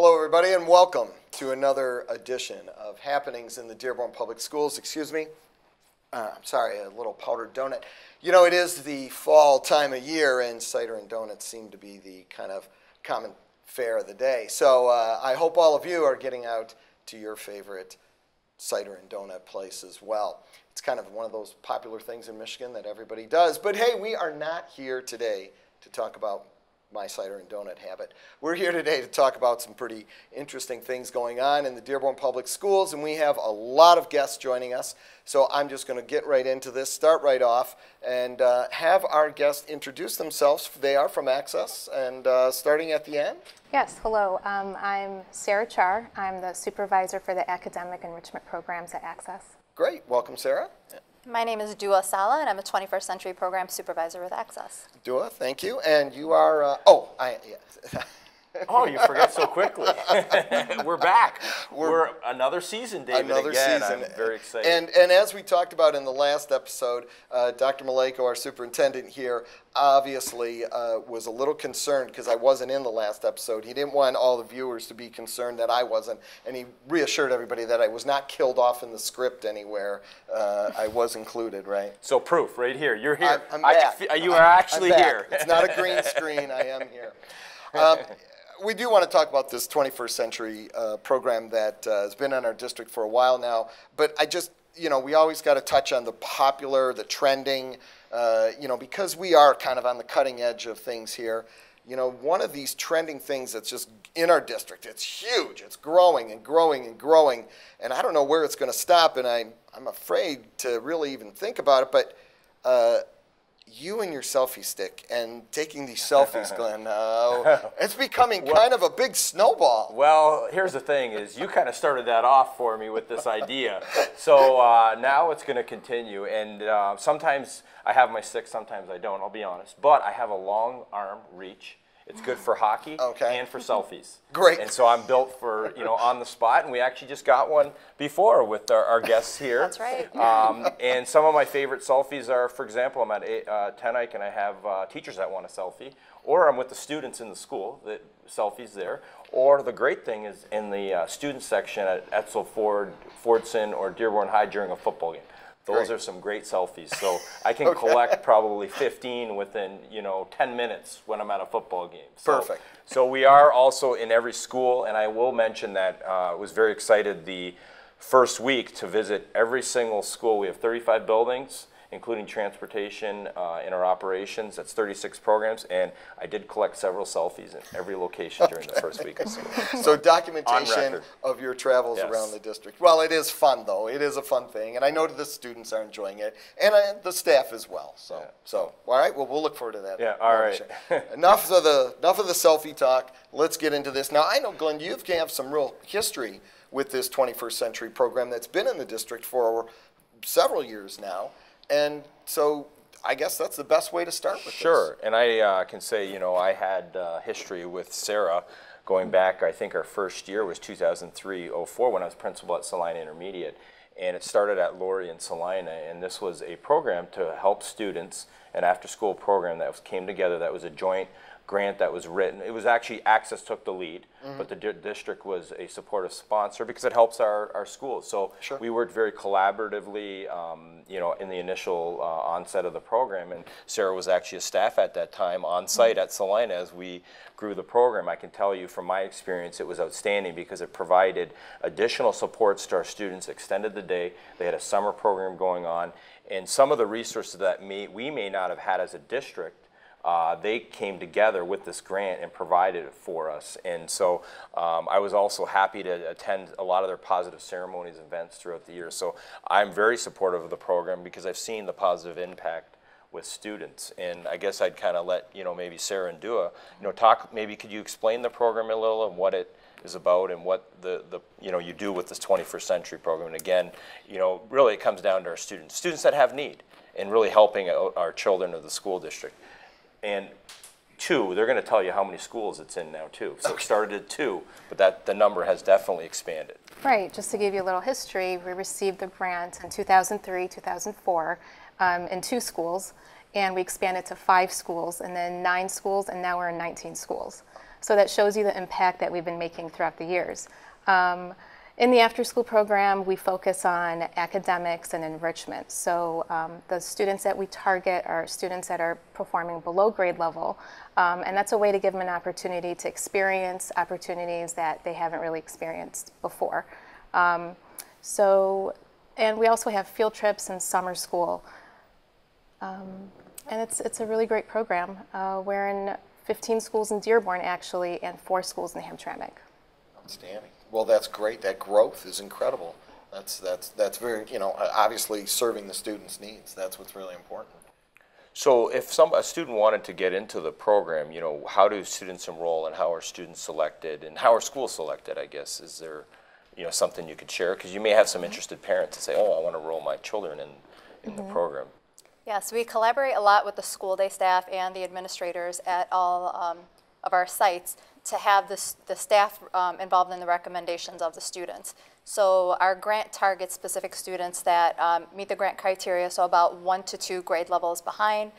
Hello, everybody, and welcome to another edition of Happenings in the Dearborn Public Schools. Excuse me. I'm sorry, a little powdered donut. You know, it is the fall time of year, and cider and donuts seem to be the kind of common fare of the day. So I hope all of you are getting out to your favorite cider and donut place as well. It's kind of one of those popular things in Michigan that everybody does. But hey, we are not here today to talk about my cider and donut habit. We're here today to talk about some pretty interesting things going on in the Dearborn Public Schools, and we have a lot of guests joining us. So I'm just going to get right into this, start right off, and have our guests introduce themselves. They are from Access, and starting at the end. Yes, hello. I'm Sarah Chaar. I'm the supervisor for the academic enrichment programs at Access. Great. Welcome, Sarah. My name is Duaa Saleh, and I'm a 21st Century Program Supervisor with Access. Duaa, thank you. And you are, yeah. Oh, you forget so quickly. We're back. We're another season, David. Another again. season. I'm very excited. And as we talked about in the last episode, Dr. Maleyko, our superintendent here, obviously was a little concerned because I wasn't in the last episode. He didn't want all the viewers to be concerned that I wasn't, and he reassured everybody that I was not killed off in the script anywhere. I was included, right? So proof, right here. You're here. I'm back. You are actually here. It's not a green screen. I am here. We do want to talk about this 21st Century program that has been in our district for a while now, but I just, we always got to touch on the popular, the trending, because we are kind of on the cutting edge of things here. One of these trending things that's just in our district, it's huge, it's growing and growing and growing, and I don't know where it's going to stop, and I'm afraid to really even think about it, but you and your selfie stick and taking these selfies, Glenn, it's becoming kind of a big snowball. Well, here's the thing is you kind of started that off for me with this idea. So now it's going to continue. And sometimes I have my stick, sometimes I don't, I'll be honest. But I have a long arm reach. It's good for hockey and for selfies. Great. And so I'm built for, on the spot. And we actually just got one before with our guests here. That's right. And some of my favorite selfies are, for example, I'm at Tenike and I have teachers that want a selfie. Or I'm with the students in the school, the selfies there. Or the great thing is in the student section at Etzel Fordson, or Dearborn High during a football game. Those are some great selfies. So I can collect probably 15 within, 10 minutes when I'm at a football game. So, perfect. So we are also in every school, and I will mention that I was very excited the first week to visit every single school. We have 35 buildings, including transportation in our operations. That's 36 programs, and I did collect several selfies in every location during the first week of school. So documentation of your travels around the district. Well, it is fun, though. It is a fun thing, and I know the students are enjoying it, and the staff as well. So all right, well, we'll look forward to that. Yeah, all right. Enough of the selfie talk. Let's get into this. Now, I know, Glenn, you have some real history with this 21st Century program that's been in the district for several years now. And so I guess that's the best way to start with this. Sure, and I can say, I had history with Sarah going back, I think our first year was 2003-04 when I was principal at Salina Intermediate. And it started at Laurie and Salina, and this was a program to help students, an after-school program that came together. That was a joint grant that was written. It was actually Access took the lead, but the district was a supportive sponsor because it helps our schools. So we worked very collaboratively, in the initial onset of the program. And Sarah was actually a staff at that time on site at Salina as we grew the program. I can tell you from my experience, it was outstanding because it provided additional supports to our students, extended the day. They had a summer program going on, and some of the resources that we may not have had as a district, they came together with this grant and provided it for us. And so I was also happy to attend a lot of their positive ceremonies events throughout the year. So I'm very supportive of the program because I've seen the positive impact with students. And I guess I'd kind of let, maybe Sarah and Duaa, talk, maybe could you explain the program a little and what it is about and what you do with this 21st Century program. And again, really it comes down to our students that have need and really helping out our children of the school district. And two, they're going to tell you how many schools it's in now too. So it started at 2, but the number has definitely expanded. Right, just to give you a little history, we received the grant in 2003, 2004 in 2 schools, and we expanded to 5 schools, and then 9 schools, and now we're in 19 schools. So that shows you the impact that we've been making throughout the years. In the after-school program, we focus on academics and enrichment. So the students that we target are students that are performing below grade level, and that's a way to give them an opportunity to experience opportunities that they haven't really experienced before. And we also have field trips and summer school. And it's a really great program. We're in 15 schools in Dearborn, actually, and 4 schools in Hamtramck. Outstanding. Well, that's great. That growth is incredible. That's very, obviously serving the students' needs. That's what's really important. So if a student wanted to get into the program, how do students enroll and how are students selected and how are schools selected, I guess? Is there, something you could share? Because you may have some interested parents to say, oh, I want to enroll my children in the program. Yes, we collaborate a lot with the school day staff and the administrators at all of our sites to have the staff involved in the recommendations of the students. So our grant targets specific students that meet the grant criteria, so about 1 to 2 grade levels behind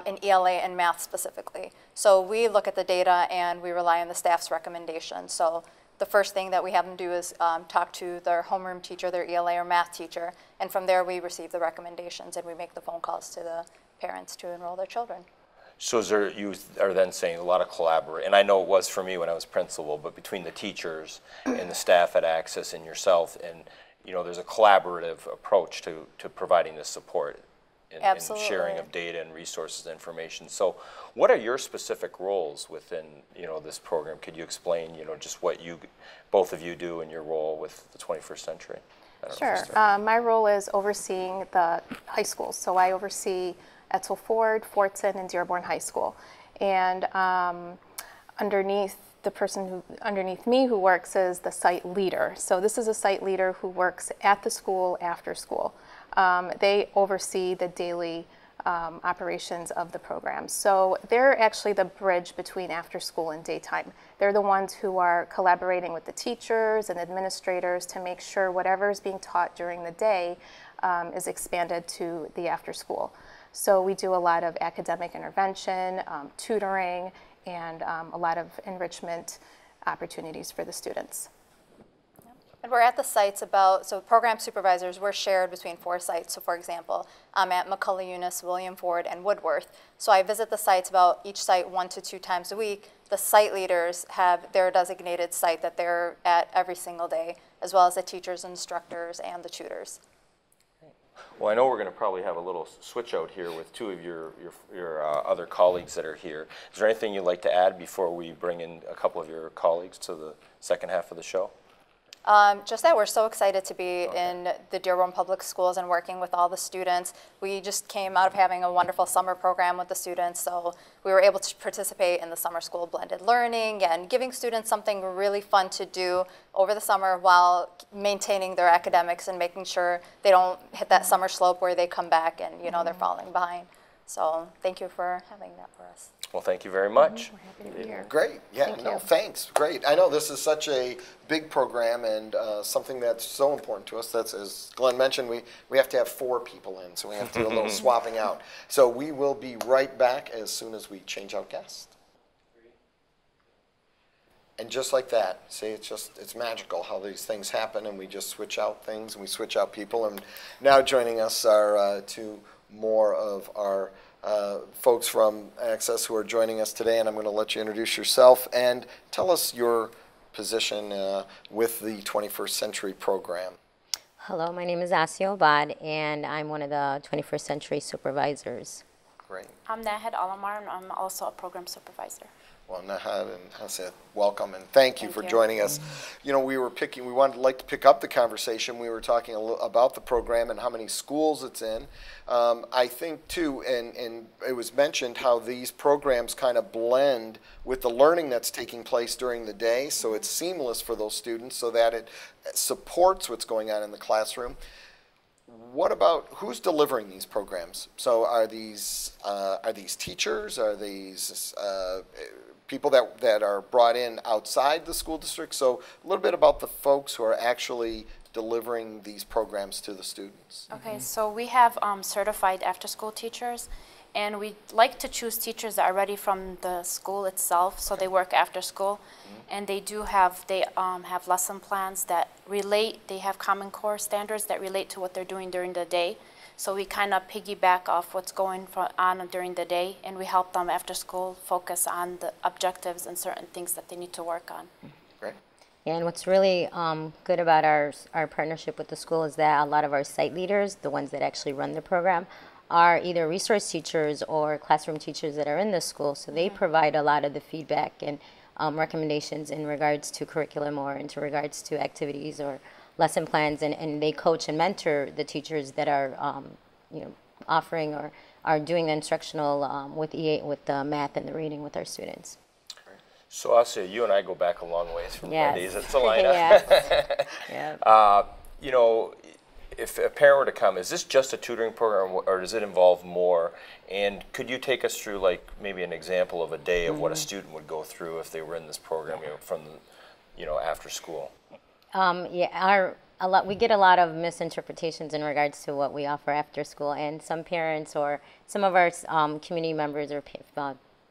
in ELA and math specifically. So we look at the data and we rely on the staff's recommendations. So the first thing that we have them do is talk to their homeroom teacher, their ELA or math teacher, and from there we receive the recommendations and we make the phone calls to the parents to enroll their children. So you are then saying a lot of collaborate, and I know it was for me when I was principal, but between the teachers and the staff at Access and yourself, and there's a collaborative approach to providing this support and sharing of data and resources and information. So what are your specific roles within this program? Could you explain just what both of you do in your role with the 21st century? Sure. My role is overseeing the high schools. So I oversee Etzel Ford, Fortson, and Dearborn High School. And underneath me who works is the site leader. So this is a site leader who works at the school after school. They oversee the daily operations of the program. So they're actually the bridge between after school and daytime. They're the ones who are collaborating with the teachers and administrators to make sure whatever is being taught during the day is expanded to the after school. So we do a lot of academic intervention, tutoring, and a lot of enrichment opportunities for the students. And we're at the sites so program supervisors, we're shared between 4 sites. So for example, I'm at McCullough Eunice, William Ford, and Woodworth. So I visit the sites about each site 1 to 2 times a week. The site leaders have their designated site that they're at every single day, as well as the teachers, instructors, and the tutors. Well, I know we're going to probably have a little switch out here with 2 of your other colleagues that are here. Is there anything you'd like to add before we bring in a couple of your colleagues to the second half of the show? Just that we're so excited to be in the Dearborn Public Schools and working with all the students. We just came out of having a wonderful summer program with the students, so we were able to participate in the summer school blended learning and giving students something really fun to do over the summer while maintaining their academics and making sure they don't hit that summer slope where they come back and they're falling behind. So thank you for having that for us. Well, thank you very much. We're happy to be here. Great. Yeah, thanks. Great. I know this is such a big program and something that's so important to us. That's, as Glenn mentioned, we have to have 4 people in, so we have to do a little swapping out. So we will be right back as soon as we change out guests. And just like that, see, it's magical how these things happen, and we just switch out things and we switch out people. And now joining us are 2 more of our folks from Access who are joining us today, and I'm going to let you introduce yourself and tell us your position with the 21st Century program. Hello, my name is Asya, Obad, and I'm one of the 21st Century supervisors. Great. I'm Alammar, and I'm also a program supervisor. Well, Nahad and Asya, welcome and thank you for joining us. We wanted to pick up the conversation. We were talking about the program and how many schools it's in. I think too, and it was mentioned how these programs kind of blend with the learning that's taking place during the day, so it's seamless for those students so that it supports what's going on in the classroom. What about who's delivering these programs? So are these teachers? Are these people that are brought in outside the school district? So a little bit about the folks who are actually delivering these programs to the students. Okay, so we have certified after-school teachers, And we like to choose teachers that are ready from the school itself, so they work after school. And they do have, have lesson plans that relate, they have Common Core standards that relate to what they're doing during the day. So we kind of piggyback off what's going on during the day, and we help them after school focus on the objectives and certain things that they need to work on. Great. And what's really good about our partnership with the school is that a lot of our site leaders, the ones that actually run the program, are either resource teachers or classroom teachers that are in the school. So they provide a lot of the feedback and recommendations in regards to curriculum or into regards to activities or lesson plans, and they coach and mentor the teachers that are offering or are doing the instructional with the math and the reading with our students. So Asya, you and I go back a long ways from Yes. my days at Salina. Yes. Yeah. You know, if a parent were to come, is this just a tutoring program, or does it involve more? And could you take us through, like, maybe an example of a day of what a student would go through if they were in this program, from, after school? We get a lot of misinterpretations in regards to what we offer after school, and some parents or some of our community members or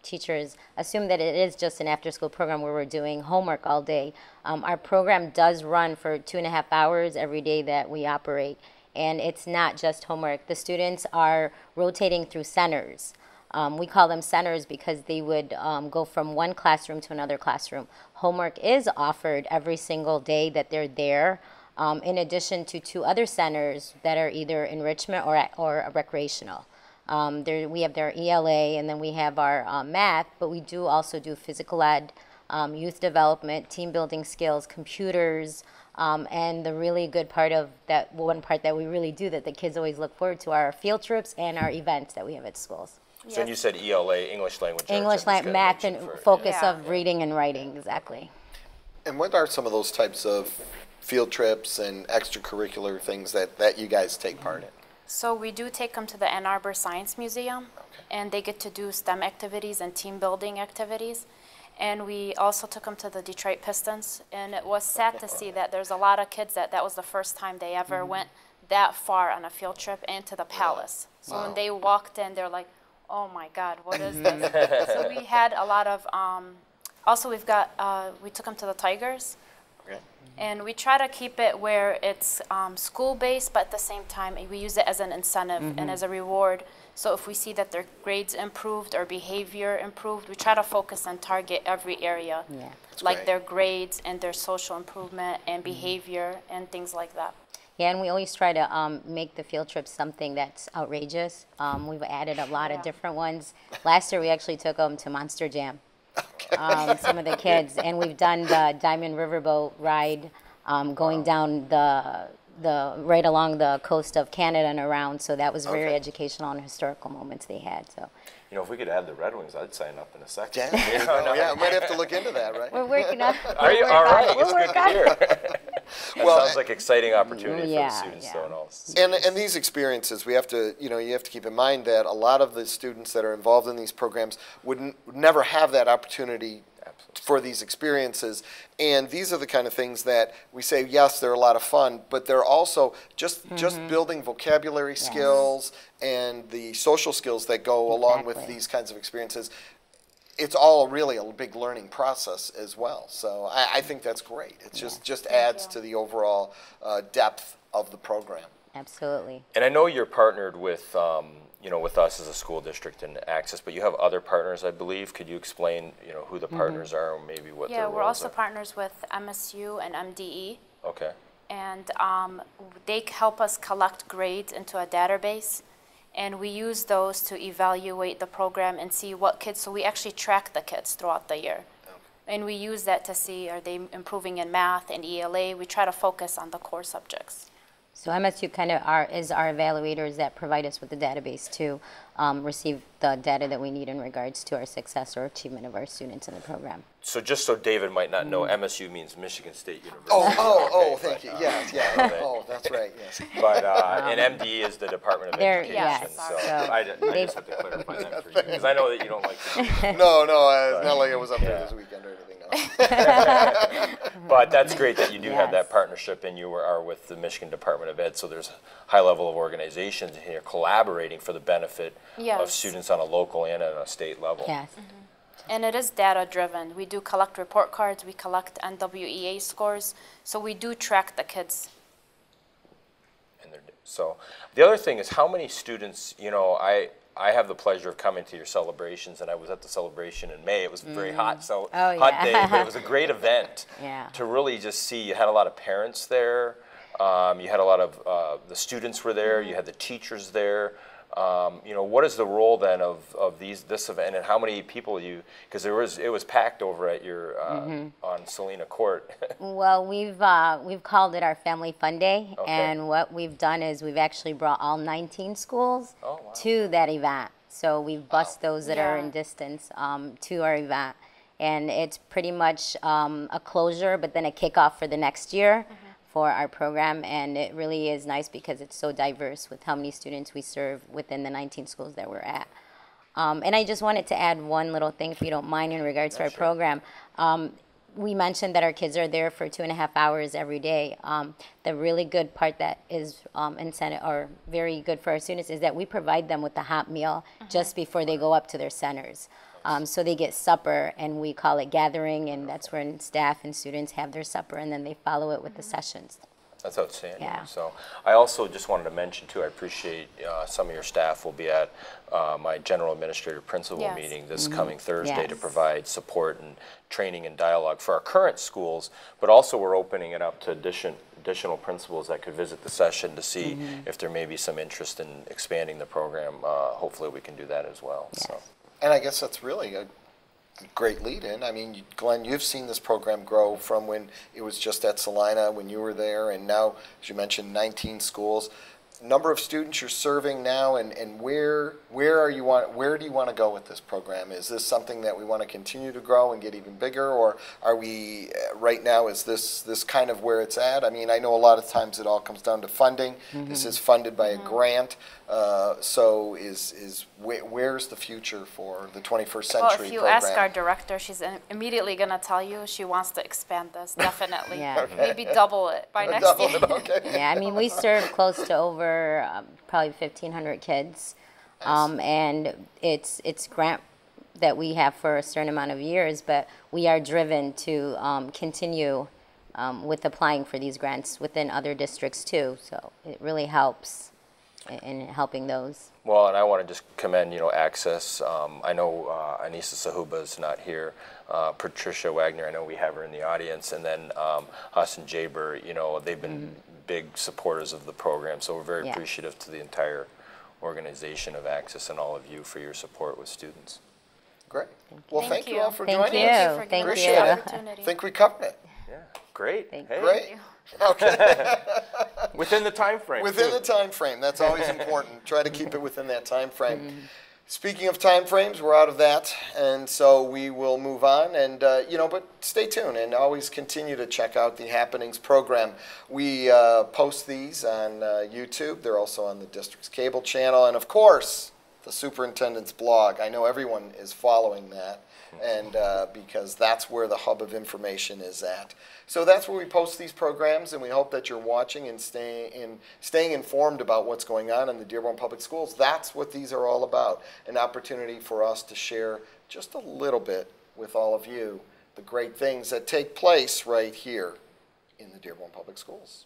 teachers assume that it is just an after-school program where we're doing homework all day. Our program does run for 2.5 hours every day that we operate, and it's not just homework. The students are rotating through centers. We call them centers because they would go from one classroom to another classroom. Homework is offered every single day that they're there, in addition to 2 other centers that are either enrichment or recreational. We have their ELA, and then we have our math, but we do also do physical ed, youth development, team building skills, computers, and the really good part of that, one part that we really do that the kids always look forward to, are our field trips and our events that we have at schools. So when you said ELA, English language arts. English, math, and focus of reading and writing, exactly. And what are some of those types of field trips and extracurricular things that you guys take part in? So we do take them to the Ann Arbor Science Museum, and they get to do STEM activities and team building activities. And we also took them to the Detroit Pistons, and it was sad to see that there's a lot of kids that was the first time they ever went that far on a field trip, and to the Palace. So when they walked in, they're like, oh my God, what is this? So we had a lot of, also we took them to the Tigers. And we try to keep it where it's school-based, but at the same time, we use it as an incentive and as a reward. So if we see that their grades improved or behavior improved, we try to focus and target every area, like their grades and their social improvement and behavior and things like that. Yeah, and we always try to make the field trip something that's outrageous. We've added a lot of different ones. Last year, we actually took them to Monster Jam. Some of the kids, and we've done the Diamond Riverboat ride, going down the right along the coast of Canada and around. So that was very educational and historical moments they had. So, if we could add the Red Wings, I'd sign up in a second. Yeah, we might have to look into that, right? we're working on. Are you all right? It's good to hear. Well, sounds like exciting opportunity for the students, though, and all. And these experiences, we have to, you have to keep in mind that a lot of the students that are involved in these programs would never have that opportunity for these experiences. And these are the kind of things that we say, yes, they're a lot of fun, but they're also just building vocabulary skills and the social skills that go along with these kinds of experiences. It's all really a big learning process as well. So I think that's great. It's just adds to the overall depth of the program. Absolutely. And I know you're partnered with, with us as a school district and Access, but you have other partners, I believe. Could you explain, who the partners are, or maybe what their roles are? Yeah, we're also partners with MSU and MDE. Okay. And they help us collect grades into a database. And we use those to evaluate the program and see what kids, so we actually track the kids throughout the year. And we use that to see, are they improving in math and ELA? We try to focus on the core subjects. So MSU kind of is our evaluators that provide us with the database to receive the data that we need in regards to our success or achievement of our students in the program. So just so David might not know, MSU means Michigan State University. Thank you. Yeah. Oh, that's right, yes. But, and MD is the Department of Education. Yes. So I just have to clarify that for you, because I know that you don't like to. No, it's not like I was up there this weekend or anything. No. But that's great that you do have that Yes. partnership, and you are with the Michigan Department of Ed, so there's a high level of organizations here collaborating for the benefit of Yes. students on a local and on a state level. Yes. And it is data driven. We do collect report cards, we collect NWEA scores, so we do track the kids. So the other thing is how many students, you know, I have the pleasure of coming to your celebrations, and I was at the celebration in May. It was a very hot, Oh, hot yeah. day, but it was a great event. Yeah. To really just see, you had a lot of parents there, you had a lot of, the students were there, you had the teachers there. You know, what is the role then of this event, and how many people because it was packed over at your, on Salina Court. Well, we've called it our Family Fun Day, Okay. and what we've done is we've actually brought all 19 schools Oh, wow. to that event. So we've bused those that are Yeah. in distance to our event, and it's pretty much a closure, but then a kickoff for the next year for our program, and it really is nice because it's so diverse with how many students we serve within the 19 schools that we're at. And I just wanted to add one little thing, if you don't mind, in regards to our program. We mentioned that our kids are there for 2.5 hours every day. The really good part that is incentive or very good for our students is that we provide them with a hot meal just before they go up to their centers. So they get supper, and we call it gathering, and that's when staff and students have their supper, and then they follow it with the sessions. That's outstanding. Yeah. So I also just wanted to mention too, I appreciate some of your staff will be at my general administrator principal Yes. meeting this coming Thursday to Yes. provide support and training and dialogue for our current schools, but also we're opening it up to additional principals that could visit the session to see if there may be some interest in expanding the program. Hopefully we can do that as well. So. And I guess that's really a great lead-in. I mean, Glenn, you've seen this program grow from when it was just at Salina, when you were there, and now, as you mentioned, 19 schools. Number of students you're serving now, and where do you want to go with this program? Is this something that we want to continue to grow and get even bigger, or are we right now? Is this kind of where it's at? I mean, I know a lot of times it all comes down to funding. This is funded by a grant, so where's the future for the 21st century Well, if you program? ask our director, she's immediately going to tell you she wants to expand this, definitely. Yeah. Maybe double it by next Double year. it, okay. Yeah, I mean, we serve close to over probably 1,500 kids, and it's grant that we have for a certain amount of years, but we are driven to continue with applying for these grants within other districts too. So it really helps in helping those. Well, and I want to just commend, Access. I know Anissa Sahuba is not here. Patricia Wagner, I know we have her in the audience. And then Hassan Jaber, they've been big supporters of the program. So we're very Yeah. appreciative to the entire organization of Access and all of you for your support with students. Great. Well, thank you all for Thank joining you. us. Thank you for giving us Appreciate the it. opportunity. I think we covered it. Yeah, great. Thank Hey, Great. Okay. within the time frame. Within too. the time frame. That's always important. Try to keep it within that time frame. Speaking of time frames, we're out of that, and so we will move on. And but stay tuned and always continue to check out the Happenings program. We post these on YouTube. They're also on the district's cable channel, and of course, the superintendent's blog. I know everyone is following that, and because that's where the hub of information is at. So that's where we post these programs, and we hope that you're watching and staying informed about what's going on in the Dearborn Public Schools. That's what these are all about, an opportunity for us to share just a little bit with all of you the great things that take place right here in the Dearborn Public Schools.